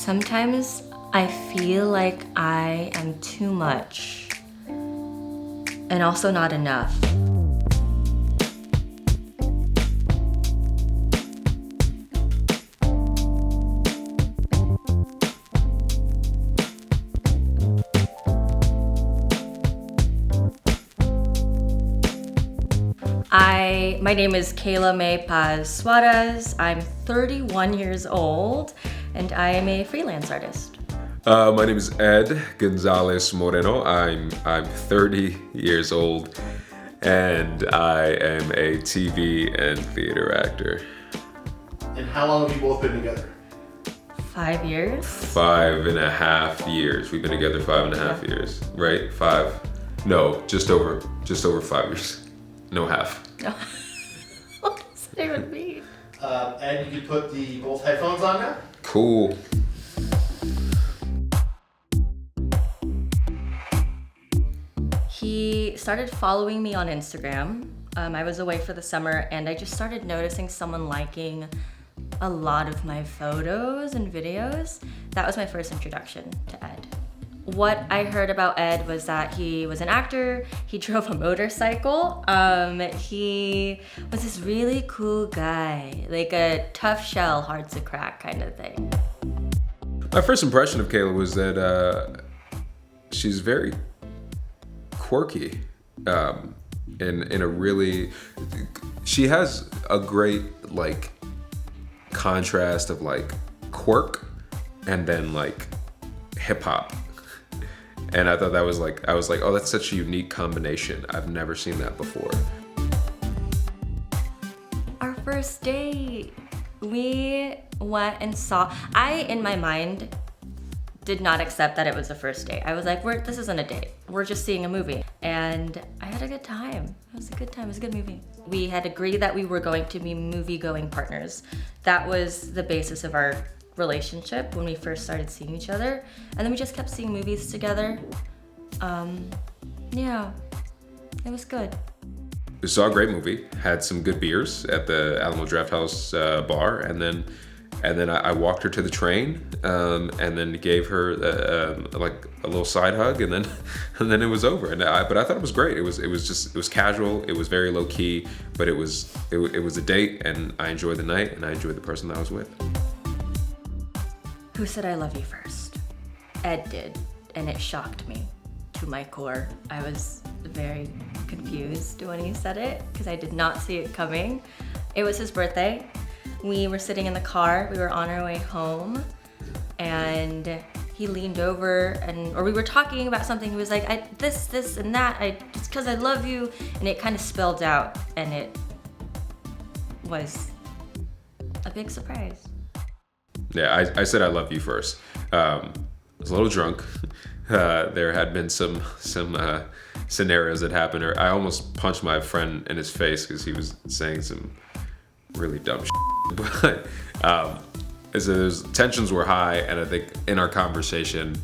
Sometimes I feel like I am too much and also not enough. My name is Kayla May Paz Suarez. I'm 31 years old and I am a freelance artist. My name is Ed Gonzalez Moreno. I'm 30 years old and I am a TV and theater actor. And how long have you both been together? 5 years? 5.5 years. We've been together 5.5 years, right? No, just over 5 years. No half. No. What does that even mean? Ed, you can put both headphones on now. Cool. He started following me on Instagram. I was away for the summer and I just started noticing someone liking a lot of my photos and videos. That was my first introduction to Ed. What I heard about Ed was that he was an actor, he drove a motorcycle, he was this really cool guy, like a tough shell, hard to crack kind of thing. My first impression of Kayla was that she's very quirky, in a really, she has a great like contrast of like quirk and then like hip hop. And I thought that was like, I was like, oh, that's such a unique combination. I've never seen that before. Our first date, we went and saw, in my mind, did not accept that it was a first date. I was like, this isn't a date. We're just seeing a movie. And I had a good time. It was a good time, it was a good movie. We had agreed that we were going to be movie-going partners. That was the basis of our relationship when we first started seeing each other, and then we just kept seeing movies together. Yeah, it was good. We saw a great movie, had some good beers at the Alamo Drafthouse bar, and then I walked her to the train, and then gave her like a little side hug, and then it was over. But I thought it was great. It was casual. It was very low key, but it was a date, and I enjoyed the night, and I enjoyed the person that I was with. Who said I love you first? Ed did, and it shocked me to my core. I was very confused when he said it because I did not see it coming. It was his birthday. We were sitting in the car, we were on our way home, and he leaned over or we were talking about something. He was like, this and that, just because I love you, and it kind of spilled out, and it was a big surprise. Yeah, I said I love you first. I was a little drunk. There had been some scenarios that happened. Or I almost punched my friend in his face because he was saying some really dumb shit. But so those tensions were high, and I think in our conversation,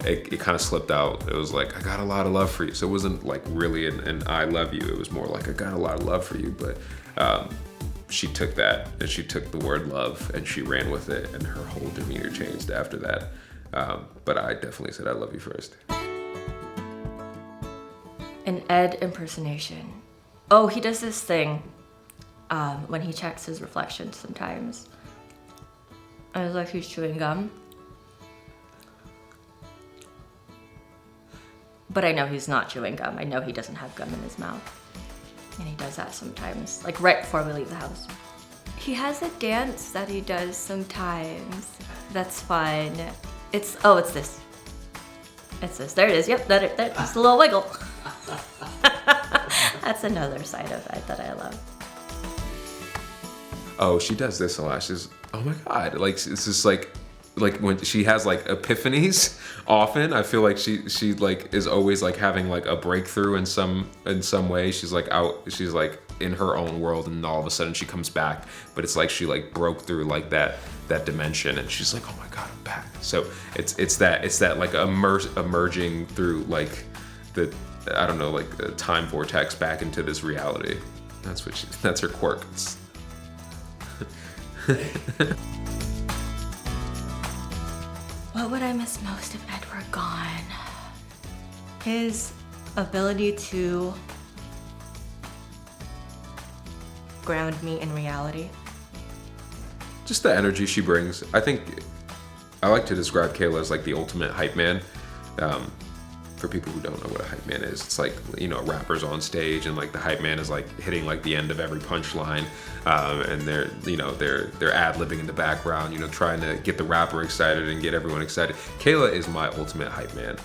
it kind of slipped out. It was like, I got a lot of love for you. So it wasn't like really an I love you. It was more like I got a lot of love for you. But she took that, and she took the word love, and she ran with it, and her whole demeanor changed after that. But I definitely said I love you first. An Ed impersonation. Oh, he does this thing when he checks his reflection sometimes. I was like, he's chewing gum. But I know he's not chewing gum. I know he doesn't have gum in his mouth. And he does that sometimes, like right before we leave the house. He has a dance that he does sometimes. That's fun. It's this. It's this. There it is. Yep, that's a little wiggle. That's another side of Ed that I love. Oh, she does this a lot. She's, oh my God. Like, it's just like when she has like epiphanies often, I feel like she like is always like having like a breakthrough in some way. She's like in her own world, and all of a sudden she comes back, but it's like she like broke through like that dimension, and she's like, oh my God, I'm back. So it's that like emerging through like the, I don't know, like a time vortex back into this reality. That's her quirk. What would I miss most if Ed were gone? His ability to ground me in reality. Just the energy she brings. I think I like to describe Kayla as like the ultimate hype man. For people who don't know what a hype man is, it's like, you know, rappers on stage and like the hype man is like hitting like the end of every punchline, and they're, you know, they're ad-libbing in the background, you know, trying to get the rapper excited and get everyone excited. Kayla is my ultimate hype man.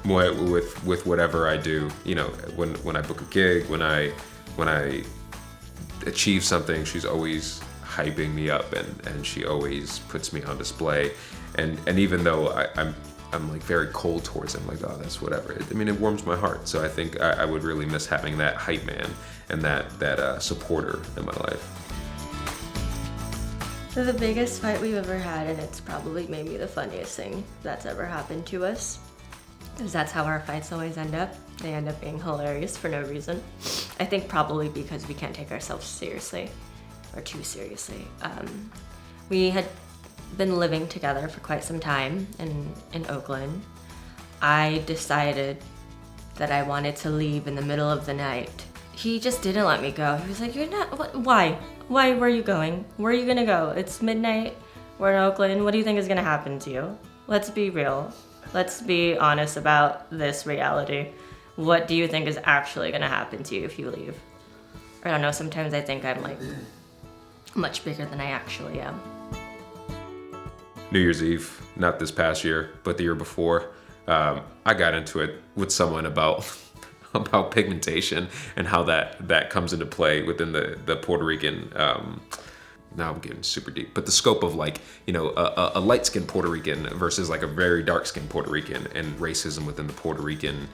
With whatever I do, you know, when I book a gig, when I achieve something, she's always hyping me up, and she always puts me on display. And even though I'm like very cold towards him, like, oh, that's whatever. I mean, it warms my heart. So I think I would really miss having that hype man and that supporter in my life. So the biggest fight we've ever had, and it's probably maybe the funniest thing that's ever happened to us, because that's how our fights always end up. They end up being hilarious for no reason. I think probably because we can't take ourselves seriously, or too seriously. We had been living together for quite some time in Oakland. I decided that I wanted to leave in the middle of the night. He just didn't let me go. He was like, "You're not, what, why? Why, where are you going? Where are you gonna go? It's midnight, we're in Oakland, what do you think is gonna happen to you? Let's be real. Let's be honest about this reality. What do you think is actually gonna happen to you if you leave?" I don't know, sometimes I think I'm like much bigger than I actually am. New Year's Eve, not this past year, but the year before, I got into it with someone about pigmentation and how that comes into play within the Puerto Rican. Now I'm getting super deep, but the scope of like, you know, a light-skinned Puerto Rican versus like a very dark-skinned Puerto Rican, and racism within the Puerto Rican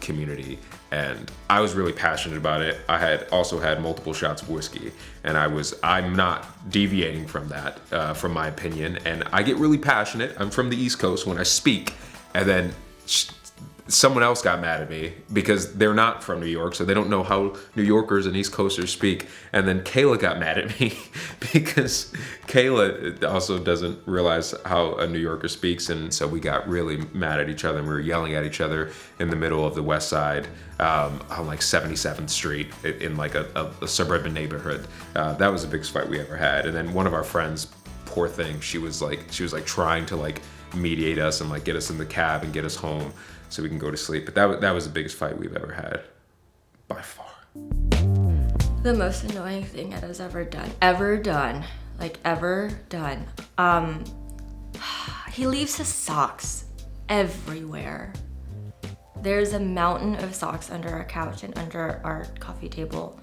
community. And I was really passionate about it. I had also had multiple shots of whiskey, and I'm not deviating from that, from my opinion. And I get really passionate. I'm from the East Coast when I speak, and then someone else got mad at me because they're not from New York, so they don't know how New Yorkers and East Coasters speak. And then Kayla got mad at me because Kayla also doesn't realize how a New Yorker speaks. And so we got really mad at each other, and we were yelling at each other in the middle of the West Side, on like 77th Street in like a suburban neighborhood. That was the biggest fight we ever had. And then one of our friends, poor thing, she was like trying to like mediate us and like get us in the cab and get us home so we can go to sleep. But that was the biggest fight we've ever had, by far. The most annoying thing Ed has ever done, he leaves his socks everywhere. There's a mountain of socks under our couch and under our coffee table,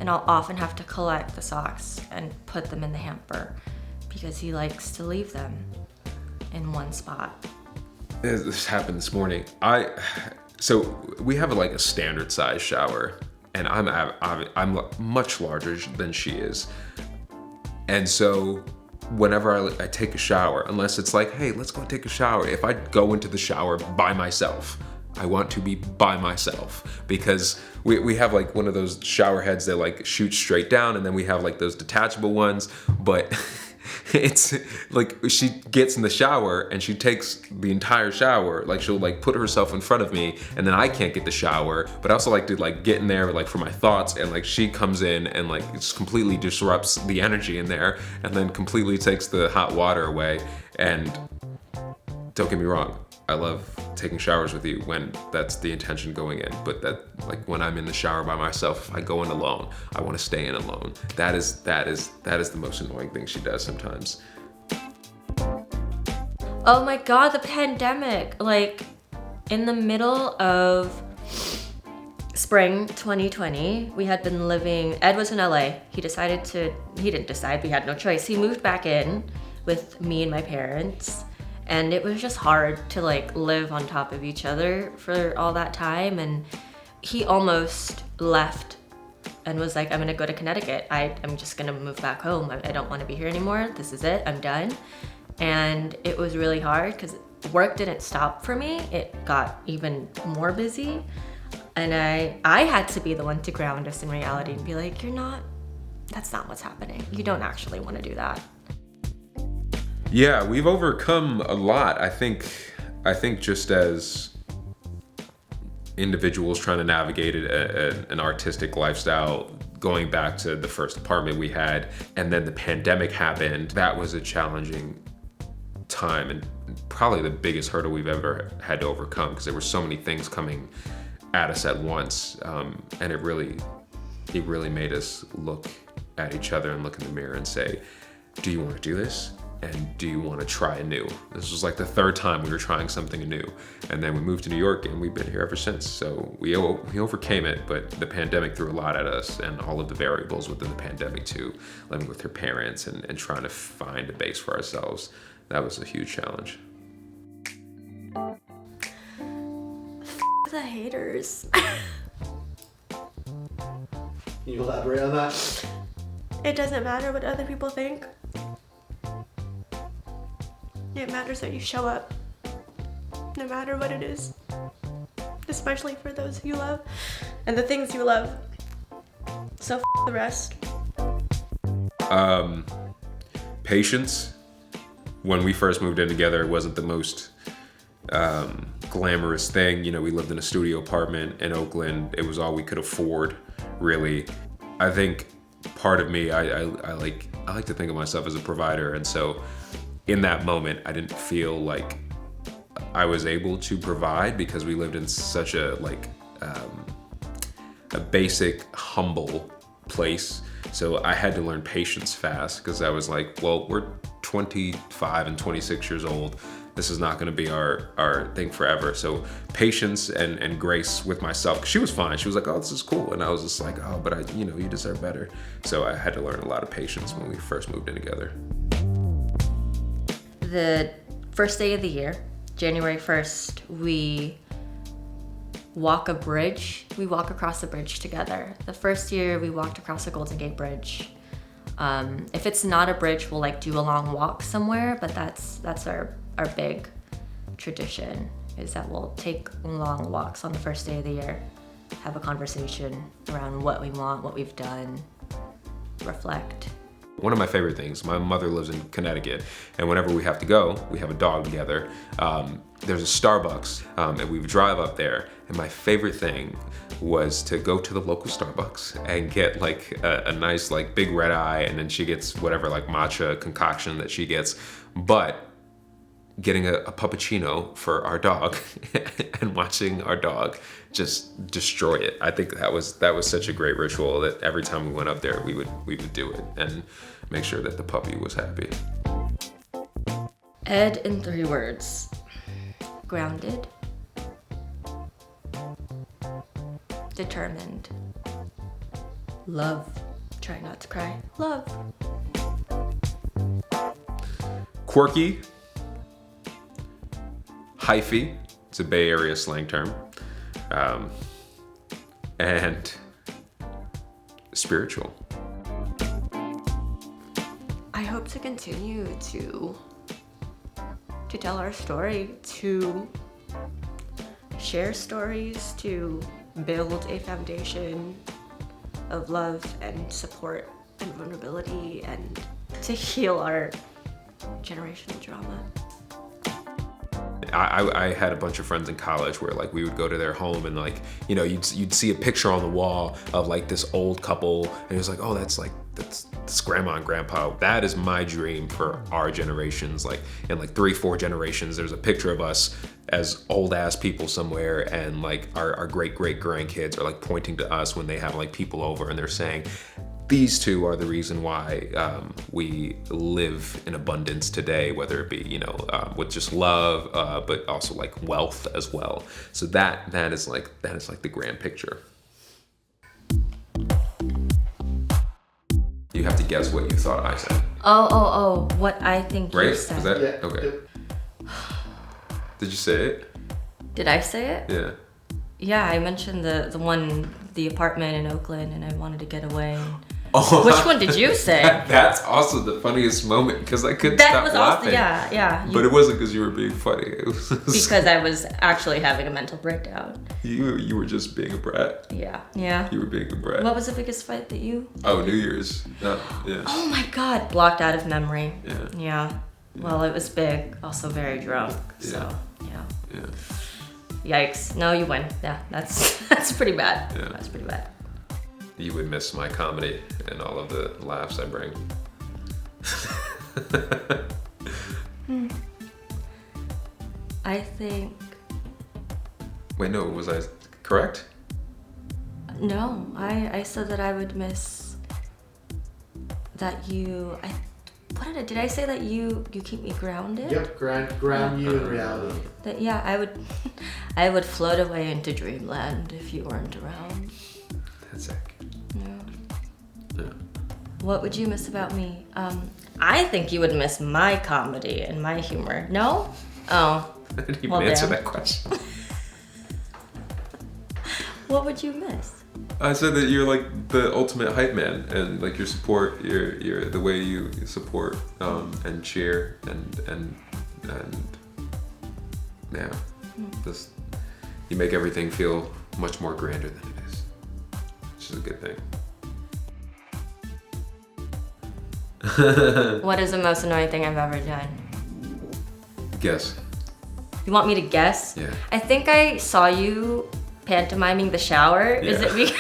and I'll often have to collect the socks and put them in the hamper because he likes to leave them in one spot. This happened this morning. So we have like a standard size shower, and I'm much larger than she is. And so whenever I take a shower, unless it's like, hey, let's go take a shower. If I go into the shower by myself, I want to be by myself, because we have like one of those shower heads that like shoot straight down, and then we have like those detachable ones, but it's like she gets in the shower and she takes the entire shower. Like she'll like put herself in front of me, and then I can't get the shower, but I also like to like get in there like for my thoughts, and like she comes in and like just completely disrupts the energy in there, and then completely takes the hot water away. And don't get me wrong, I love taking showers with you when that's the intention going in, but that like when I'm in the shower by myself, if I go in alone, I want to stay in alone. That is the most annoying thing she does sometimes. Oh my God, the pandemic. Like in the middle of spring 2020, we had been living, Ed was in LA. He didn't decide, we had no choice. He moved back in with me and my parents. And it was just hard to like live on top of each other for all that time. And he almost left and was like, I'm gonna go to Connecticut. I'm just gonna move back home. I don't wanna be here anymore. This is it, I'm done. And it was really hard because work didn't stop for me. It got even more busy. And I had to be the one to ground us in reality and be like, that's not what's happening. You don't actually wanna do that. Yeah, we've overcome a lot. I think just as individuals trying to navigate an artistic lifestyle, going back to the first apartment we had, and then the pandemic happened, that was a challenging time and probably the biggest hurdle we've ever had to overcome, because there were so many things coming at us at once, and it really made us look at each other and look in the mirror and say, do you want to do this? And do you want to try anew? This was like the third time we were trying something anew. And then we moved to New York and we've been here ever since. So we overcame it, but the pandemic threw a lot at us, and all of the variables within the pandemic too, living with her parents and trying to find a base for ourselves. That was a huge challenge. The haters. Can you elaborate on that? It doesn't matter what other people think. It matters that you show up, no matter what it is. Especially for those you love and the things you love. So f the rest. Patience. When we first moved in together, it wasn't the most glamorous thing. You know, we lived in a studio apartment in Oakland. It was all we could afford, really. I think part of me, I like to think of myself as a provider, and so in that moment, I didn't feel like I was able to provide, because we lived in such a basic, humble place. So I had to learn patience fast, because I was like, well, we're 25 and 26 years old. This is not going to be our thing forever. So patience and grace with myself. 'Cause she was fine. She was like, oh, this is cool. And I was just like, oh, but you deserve better. So I had to learn a lot of patience when we first moved in together. The first day of the year, January 1st, we walk a bridge. We walk across the bridge together. The first year we walked across the Golden Gate Bridge. If it's not a bridge, we'll like do a long walk somewhere, but that's our big tradition, is that we'll take long walks on the first day of the year, have a conversation around what we want, what we've done, reflect. One of my favorite things, my mother lives in Connecticut, and whenever we have to go, we have a dog together. There's a Starbucks, and we would drive up there, and my favorite thing was to go to the local Starbucks and get like a nice like big red eye, and then she gets whatever like matcha concoction that she gets, but getting a puppuccino for our dog and watching our dog just destroy it. I think that was such a great ritual that every time we went up there, we would do it and make sure that the puppy was happy. Ed in 3 words. Grounded. Determined. Love. Try not to cry. Love. Quirky. Hyphy. It's a Bay Area slang term. And spiritual. I hope to continue to tell our story, to share stories, to build a foundation of love and support and vulnerability, and to heal our generational drama. I had a bunch of friends in college where like we would go to their home and like, you'd see a picture on the wall of like this old couple, and it was like, oh, that's grandma and grandpa. That is my dream for our generations. Like in like 3-4 generations, there's a picture of us as old ass people somewhere, and like our great grandkids are like pointing to us when they have like people over, and they're saying, these two are the reason why we live in abundance today, whether it be, with just love, but also like wealth as well. So that is like the grand picture. You have to guess what you thought I said. Oh, what I think right? you said. Is that Yeah. okay? Did you say it? Did I say it? Yeah. Yeah, I mentioned the apartment in Oakland, and I wanted to get away. Oh, Which one did you say? That's also the funniest moment, because I couldn't That stop was laughing. also, yeah. But it wasn't because you were being funny. It was Because I was actually having a mental breakdown. you were just being a brat. Yeah. You were being a brat. What was the biggest fight that you? Oh, New Year's. No, yeah. Oh my God, blocked out of memory. Yeah. Yeah. Well, it was big, also very drunk. So, yeah. Yikes. No, you win. Yeah, that's pretty bad. Yeah. That's pretty bad. You would miss my comedy and all of the laughs I bring. I think... Wait, no, was I correct? No, I said that I would miss that you... did I say that you keep me grounded? Yep, ground you in reality. That, yeah, I would float away into dreamland if you weren't around. That's accurate. Yeah. Yeah. What would you miss about me? I think you would miss my comedy and my humor. No? Oh. I didn't even Well, answer damn. that question. What would you miss? I said that you're like the ultimate hype man, and like your support, your the way you support and cheer and yeah, just you make everything feel much more grander than it is, which is a good thing. What is the most annoying thing I've ever done? Guess. You want me to guess? Yeah. I think I saw you pantomiming the shower. Is it me?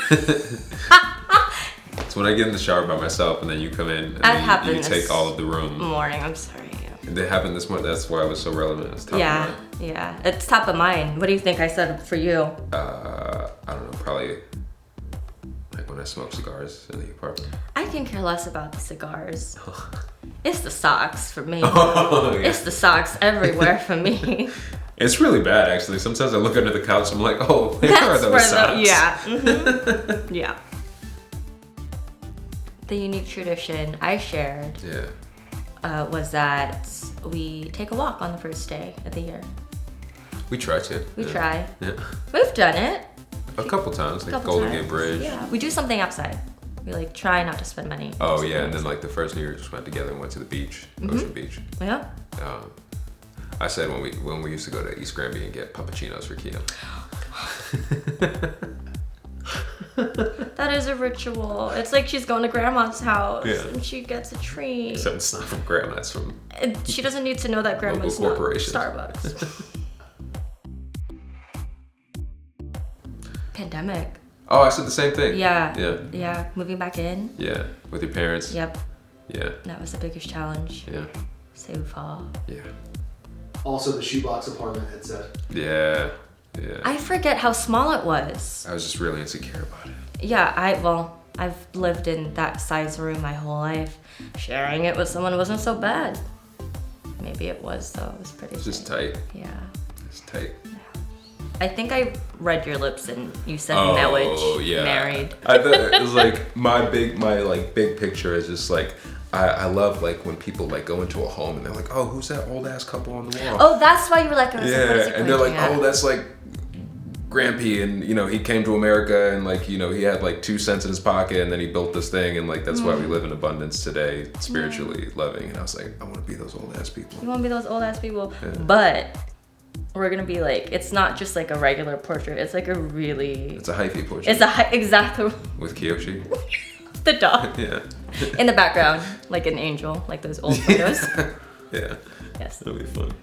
It's when I get in the shower by myself and then you come in and That then you happened take this all of the room. morning. I'm sorry. It happened this morning. That's why I was so relevant. It's top of Yeah, mind. yeah. It's top of mind. What do you think I said for you? I don't know, probably like when I smoke cigars in the apartment. I can care less about the cigars. It's the socks for me. Oh, yeah. It's the socks everywhere for me. It's really bad, actually. Sometimes I look under the couch, I'm like, oh, where are those socks? Yeah. Mhm. Yeah. The unique tradition I shared Yeah. was that we take a walk on the first day of the year. We try to. We yeah. try. Yeah. We've done it. A couple times, like Couple Golden times. Gate Bridge. Yeah. We do something outside. We like try not to spend money. Oh, yeah, and then like the first New Year's just went together and went to the beach, Ocean Beach. Yeah. I said when we used to go to East Granby and get puppuccinos for Kia. That is a ritual. It's like she's going to grandma's house Yeah. and she gets a treat. Except it's not from grandma, it's from And she doesn't need to know that grandma's Local not corporation. Starbucks. Pandemic. Oh, I said the same thing. Yeah. Yeah. Yeah. Moving back in. Yeah. With your parents. Yep. Yeah. That was the biggest challenge. Yeah. So far. Yeah. Also, the shoebox apartment had said. Yeah. Yeah. I forget how small it was. I was just really insecure about it. Yeah, I've lived in that size room my whole life. Sharing it with someone wasn't so bad. Maybe it was though. It was pretty. It's just tight. tight. Yeah. It's tight. I think I read your lips and you said Oh, marriage, yeah. married. I thought it was like my big picture is just like I love like when people like go into a home and they're like, oh, who's that old ass couple on the wall? Oh, that's why you were like, I was like, what is he Yeah, and they're like, pointing at? oh, that's like Grampy, and you know he came to America and like you know he had like 2 cents in his pocket and then he built this thing and like that's why we live in abundance today, spiritually loving. And I was like, I want to be those old ass people. You want to be those old ass people, Yeah. but we're gonna be like, it's not just like a regular portrait. It's like a really. It's a hyphy portrait. It's a exactly with Kiyoshi. the dog Yeah. in the background, like an angel, like those old photos. Yeah. Yes. That'll be fun.